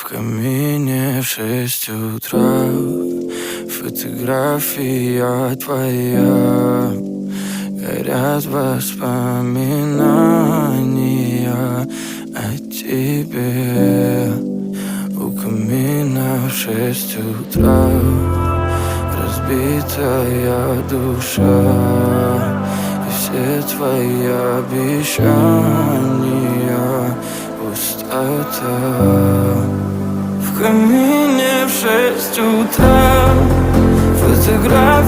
камине в 6 утра фотография твоя. Горят воспоминания о тебе. У камина в 6 утра разбитая душа, и все твои обещания пустота. В камине в 6 утра фотография.